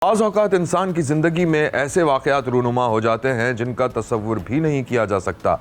बाज़ औक़ात इंसान की ज़िंदगी में ऐसे वाक़यात रूनुमा हो जाते हैं जिनका तसव्वुर भी नहीं किया जा सकता।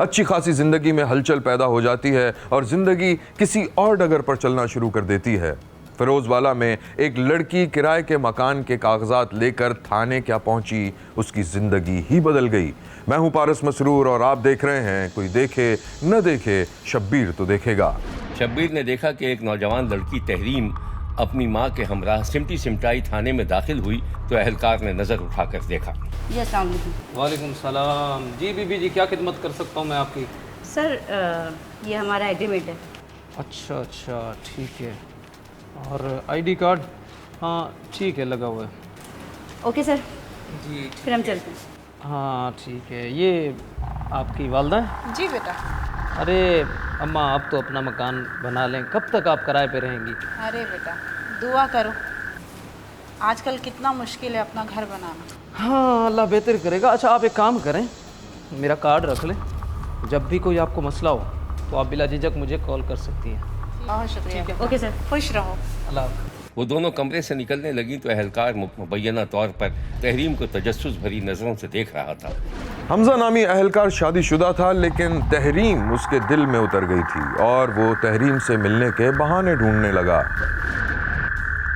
अच्छी खासी ज़िंदगी में हलचल पैदा हो जाती है और ज़िंदगी किसी और डगर पर चलना शुरू कर देती है। फ़िरोज़वाला में एक लड़की किराए के मकान के कागजात लेकर थाने क्या पहुंची, उसकी ज़िंदगी ही बदल गई। मैं हूं पारस मसरूर और आप देख रहे हैं कोई देखे न देखे, शब्बीर तो देखेगा। शब्बीर ने देखा कि एक नौजवान लड़की तहरीम अपनी मां के हमराह सिमटी सिमटाई थाने में दाखिल हुई तो अहलकार ने नज़र उठाकर देखा। जी अस्सलाम वालेकुम। वालेकुम सलाम। जी बीबी जी, क्या खिदमत कर सकता हूँ मैं आपकी? सर ये हमारा एग्रीमेंट है। अच्छा अच्छा, ठीक है। और आईडी कार्ड? हाँ ठीक है, लगा हुआ है। ओके सर, जी फिर हम चलते हैं। हाँ ठीक है। ये आपकी वालदा है? जी बेटा। अरे अम्मा, आप तो अपना मकान बना लें, कब तक आप किराए पे रहेंगी? अरे बेटा, दुआ करो, आजकल कितना मुश्किल है अपना घर बनाना। हाँ अल्लाह बेहतर करेगा। अच्छा आप एक काम करें, मेरा कार्ड रख लें, जब भी कोई आपको मसला हो तो आप बिला झिझक मुझे कॉल कर सकती हैं। बहुत शुक्रिया। Okay sir. खुश रहो। अल्लाह हाफ़िज़। वो दोनों कमरे से निकलने लगी तो अहलकार मुबैना तौर पर तहरीम को तजस्सुस भरी नज़रों से देख रहा था। हमजा नामी अहलकार शादीशुदा था, लेकिन तहरीम उसके दिल में उतर गई थी और वो तहरीम से मिलने के बहाने ढूंढने लगा।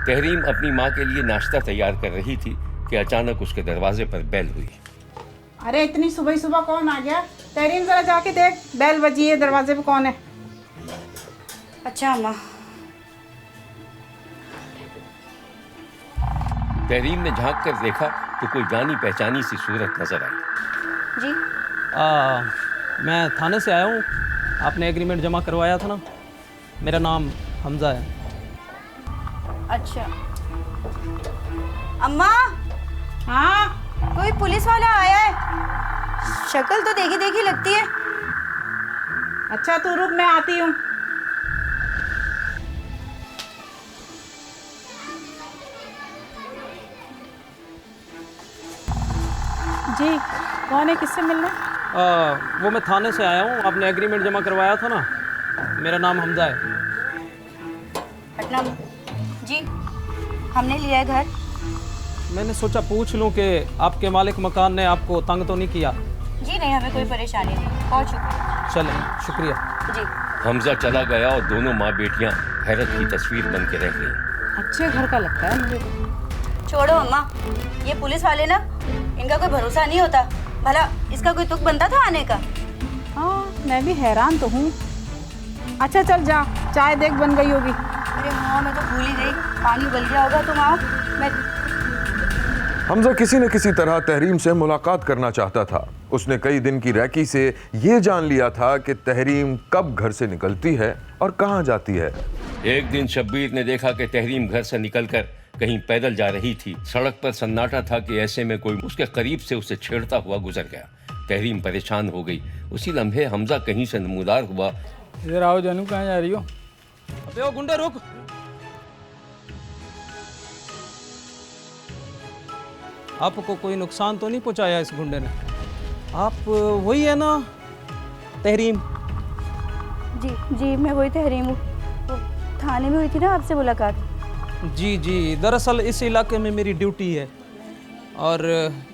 तहरीम अपनी माँ के लिए नाश्ता तैयार कर रही थी कि अचानक उसके दरवाजे पर बेल हुई। अरे इतनी सुबह सुबह कौन आ गया? तहरीम जरा जाके देख, बेल बजी है, दरवाजे पे कौन है? अच्छा अम्मा। तहरीम ने झांक कर देखा तो कोई जानी पहचानी सी सूरत नजर आई। जी मैं थाने से आया हूँ। आपने एग्रीमेंट जमा करवाया था ना? मेरा नाम हमजा है। अच्छा अम्मा, हाँ कोई पुलिस वाला आया है, शक्ल तो देखी देखी लगती है। अच्छा तू रुक, मैं आती हूँ। जी कौन है, किससे मिलना? वो मैं थाने से आया हूँ। आपने एग्रीमेंट जमा करवाया था ना? मेरा नाम हमजा है। पटना जी, हमने लिया है घर। मैंने सोचा पूछ लूँ कि आपके मालिक मकान ने आपको तंग तो नहीं किया? जी नहीं, हमें कोई परेशानी नहीं, बहुत शुक्रिया। चलें, शुक्रिया। जी हमजा चला गया और दोनों माँ बेटियाँ हैरत की तस्वीर बन के रह गईं। अच्छे घर का लगता है मुझे तो। छोड़ो अम्मा, ये पुलिस वाले ना, इनका कोई भरोसा नहीं होता। भला इसका कोई तुक बनता था आने का? हाँ मैं भी हैरान तो हूँ। अच्छा चल जा, चाय देख बन गई होगी। अरे हाँ, मैं तो भूल ही गई, पानी उबल गया होगा। तुम आओ, मैं हमजा किसी न किसी तरह तहरीम से मुलाकात करना चाहता था। उसने कई दिन की रैकी से ये जान लिया था कि तहरीम कब घर से निकलती है और कहाँ जाती है। एक दिन शब्बीर ने देखा कि तहरीम घर से निकलकर कहीं पैदल जा रही थी। सड़क पर सन्नाटा था कि ऐसे में कोई उसके करीब से उसे छेड़ता हुआ गुजर गया। तहरीम परेशान हो गई। उसी लम्हे हमजा कहीं से नमूदार हुआ। इधर आओ जानू, कहाँ जा रही हो? अबे ओ गुंडे रुक। आपको कोई नुकसान तो नहीं पहुंचाया इस गुंडे ने? आप वही है ना तहरीम? जी जी, मैं वही तहरीम हूँ। तो थाने में हुई थी ना आपसे मुलाकात। जी जी, दरअसल इस इलाके में मेरी ड्यूटी है और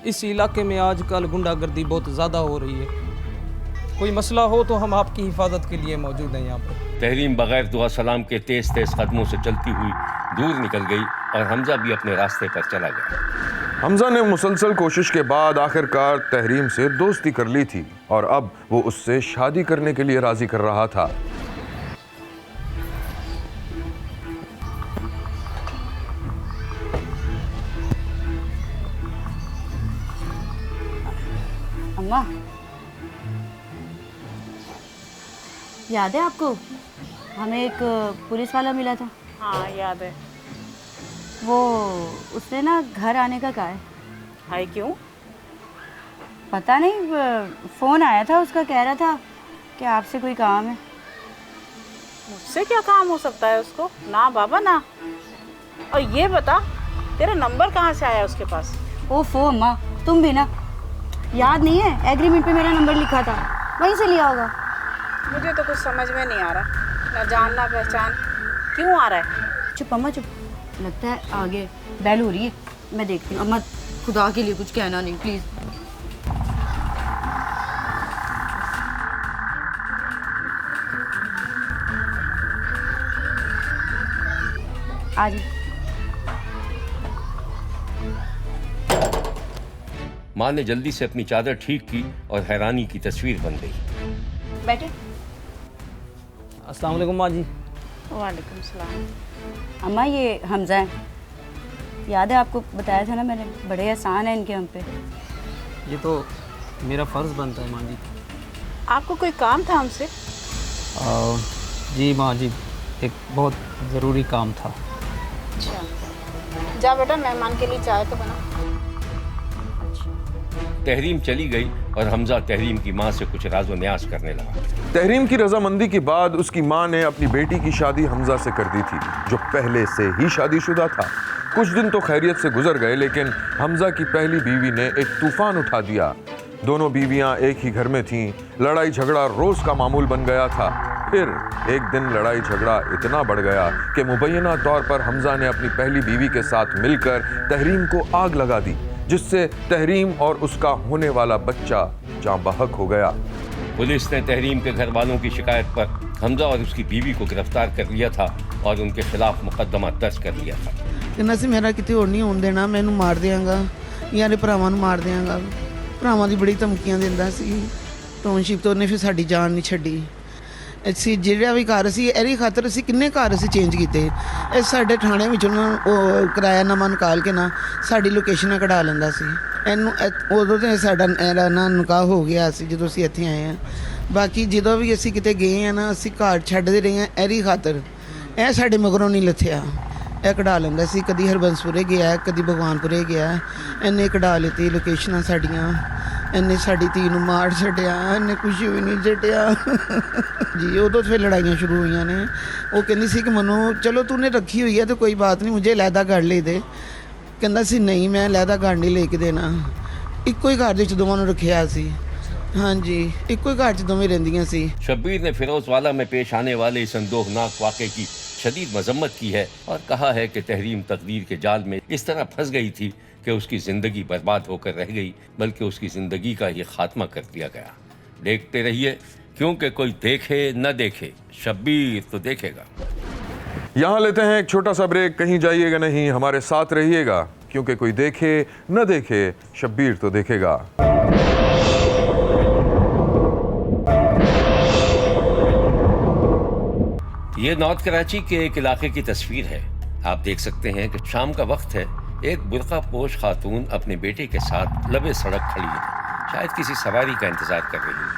इस इलाके में आजकल गुंडागर्दी बहुत ज़्यादा हो रही है। कोई मसला हो तो हम आपकी हिफाजत के लिए मौजूद हैं यहाँ पर। तहरीम बगैर दुआ सलाम के तेज तेज कदमों से चलती हुई दूर निकल गई और हमजा भी अपने रास्ते पर चला गया। हमजा ने मुसलसल कोशिश के बाद आखिरकार तहरीम से दोस्ती कर ली थी और अब वो उससे शादी करने के लिए राजी कर रहा था। अम्मा, याद है आपको, हमें एक पुलिस वाला मिला था? हाँ याद है। वो उसने ना घर आने का कहा है। हाय क्यों? पता नहीं, फ़ोन आया था उसका, कह रहा था कि आपसे कोई काम है। मुझसे क्या काम हो सकता है उसको? ना बाबा ना। और ये बता, तेरा नंबर कहाँ से आया उसके पास? ओफो अम्मा, तुम भी ना, याद नहीं है? एग्रीमेंट पे मेरा नंबर लिखा था, वहीं से लिया होगा। मुझे तो कुछ समझ में नहीं आ रहा, ना जान ना पहचान। क्यों आ रहा है? चुप अम्मा चुप, लगता है आगे बेल हो रही है। मैं देखती हूँ। अम्मा खुदा के लिए कुछ कहना नहीं प्लीज़। आ जाइए। माँ ने जल्दी से अपनी चादर ठीक की और हैरानी की तस्वीर बन गई। बैठे। अस्सलाम वालेकुम माँ जी। वालेकुम सलाम। अम्मा ये हमज़ा है, याद है आपको बताया था ना मैंने, बड़े एहसान है इनके हम पे। ये तो मेरा फ़र्ज़ बनता है माँ जी। आपको कोई काम था हमसे? जी माँ जी, एक बहुत ज़रूरी काम था। अच्छा, जा बेटा मेहमान के लिए चाय तो बना। तहरीम चली गई और हमजा तहरीम की माँ से कुछ राज़ो न्यास करने लगा। तहरीम की रजामंदी के बाद उसकी मां ने अपनी बेटी की शादी हमजा से कर दी थी, जो पहले से ही शादीशुदा था। कुछ दिन तो खैरियत से गुजर गए, लेकिन हमजा की पहली बीवी ने एक तूफान उठा दिया। दोनों बीवियां एक ही घर में थीं। लड़ाई झगड़ा रोज का मामूल बन गया था। फिर एक दिन लड़ाई झगड़ा इतना बढ़ गया कि मुबैना तौर पर हमजा ने अपनी पहली बीवी के साथ मिलकर तहरीम को आग लगा दी, जिससे तहरीम और उसका होने वाला बच्चा जाँ बहक हो गया। पुलिस ने तहरीम के घर वालों की शिकायत पर हमजा और उसकी बीवी को गिरफ्तार कर लिया था और उनके खिलाफ मुकदमा दर्ज कर लिया था। ਕਹਿੰਦਾ ਸੀ ਮੇਰਾ ਕਿਤੇ ਹੋਰ ਨਹੀਂ ਹੋਣ ਦੇਣਾ, ਮੈਂ ਇਹਨੂੰ ਮਾਰ ਦਿਆਂਗਾ, ਯਾਰੇ ਭਰਾਵਾਂ ਨੂੰ ਮਾਰ ਦਿਆਂਗਾ। ਭਰਾਵਾਂ ਦੀ ਬੜੀ ਧਮਕੀਆਂ ਦਿੰਦਾ ਸੀ। ਟਾਊਨਸ਼ਿਪ ਤੋਂ ਉਹਨੇ ਫਿਰ ਸਾਡੀ ਜਾਨ ਨਹੀਂ ਛੱਡੀ। ਅਸੀਂ ਜਿਹੜਾ ਵੀ ਘਰ ਸੀ ਇਹਦੀ ਖਾਤਰ ਅਸੀਂ ਕਿੰਨੇ ਘਰ ਅਸੀਂ ਚੇਂਜ ਕੀਤੇ। ਇਹ ਸਾਡੇ ਥਾਣੇ ਵਿੱਚ ਉਹਨਾਂ ਉਹ ਕਿਰਾਇਆਨਾਮਾ ਨਿਕਾਲ ਕੇ ਨਾ ਸਾਡੀ ਲੋਕੇਸ਼ਨਾਂ ਕਢਾ ਲੈਂਦਾ ਸੀ। ਇਹਨੂੰ ਉਦੋਂ ਤੇ ਸਾਡਾ ਇਹਦਾ ਨਾ ਨਿਕਾਹ ਹੋ ਗਿਆ ਸੀ ਜਦੋਂ ਅਸੀਂ ਇੱਥੇ ਆਏ ਹਾਂ। ਬਾਕੀ ਜਦੋਂ ਵੀ ਅਸੀਂ ਕਿਤੇ ਗਏ ਆ ਨਾ, ਅਸੀਂ ਘਰ ਛੱਡਦੇ ਰਹੇ ਹਾਂ ਇਹਦੀ ਖਾਤਰ। ਇਹ ਸਾਡੇ ਮਗਰੋਂ ਨਹੀਂ ਲੱਥਿਆ। ਇਹ ਕਢਾ ਲੈਂਦਾ ਸੀ, ਕਦੀ ਹਰਬੰਸਪੁਰੇ ਗਿਆ, ਕਦੀ ਭਗਵਾਨਪੁਰੇ ਗਿਆ। ਇਹਨੇ ਕਢਾ ਲਿੱਤੀ ਲੋਕੇਸ਼ਨਾਂ ਸਾਡੀਆਂ। ਇਹਨੇ ਸਾਡੀ ਧੀ ਨੂੰ ਮਾਰ ਛੱਡਿਆ, ਇਹਨੇ ਕੁਝ ਵੀ ਨਹੀਂ ਛੱਡਿਆ ਜੀ। ਉਦੋਂ ਫਿਰ ਲੜਾਈਆਂ ਸ਼ੁਰੂ ਹੋਈਆਂ ਨੇ। ਉਹ ਕਹਿੰਦੀ ਸੀ ਕਿ ਮੈਨੂੰ ਚਲੋ ਤੂਨੇ ਰੱਖੀ ਹੋਈ ਹੈ ਤਾਂ ਕੋਈ ਬਾਤ ਨਹੀਂ, ਮੁਝੇ ਲਹਿਦਾ ਕਰ ਲੈ ਦੇ। ਕਹਿੰਦਾ ਸੀ ਨਹੀਂ ਮੈਂ ਲਹਿਦਾ ਘਰ ਨਹੀਂ ਲੈ ਕੇ ਦੇਣਾ। ਇੱਕੋ ਹੀ ਘਰ ਦੇ ਵਿੱਚ ਦੋਵਾਂ ਨੂੰ ਰੱਖਿਆ ਸੀ। ਹਾਂਜੀ, ਇੱਕੋ ਹੀ ਘਰ 'ਚ ਦੋਵੇਂ ਰਹਿੰਦੀਆਂ ਸੀ। शब्बीर ने फिरोजवाला में पेश आने वाले इस संदोहनाक वाक़े की शदीद मजम्मत की है और कहा है कि तहरीम तकदीर के जाल में इस तरह फंस गई थी कि उसकी ज़िंदगी बर्बाद होकर रह गई, बल्कि उसकी ज़िंदगी का ये खात्मा कर दिया गया। देखते रहिए, क्योंकि कोई देखे न देखे, शब्बीर तो देखेगा। यहाँ लेते हैं एक छोटा सा ब्रेक। कहीं जाइएगा नहीं, हमारे साथ रहिएगा, क्योंकि कोई देखे न देखे, शब्बीर तो देखेगा। ये नॉर्थ कराची के एक इलाके की तस्वीर है। आप देख सकते हैं कि शाम का वक्त है। एक बुर्का पोश खातून अपने बेटे के साथ लबे सड़क खड़ी है, शायद किसी सवारी का इंतजार कर रही है।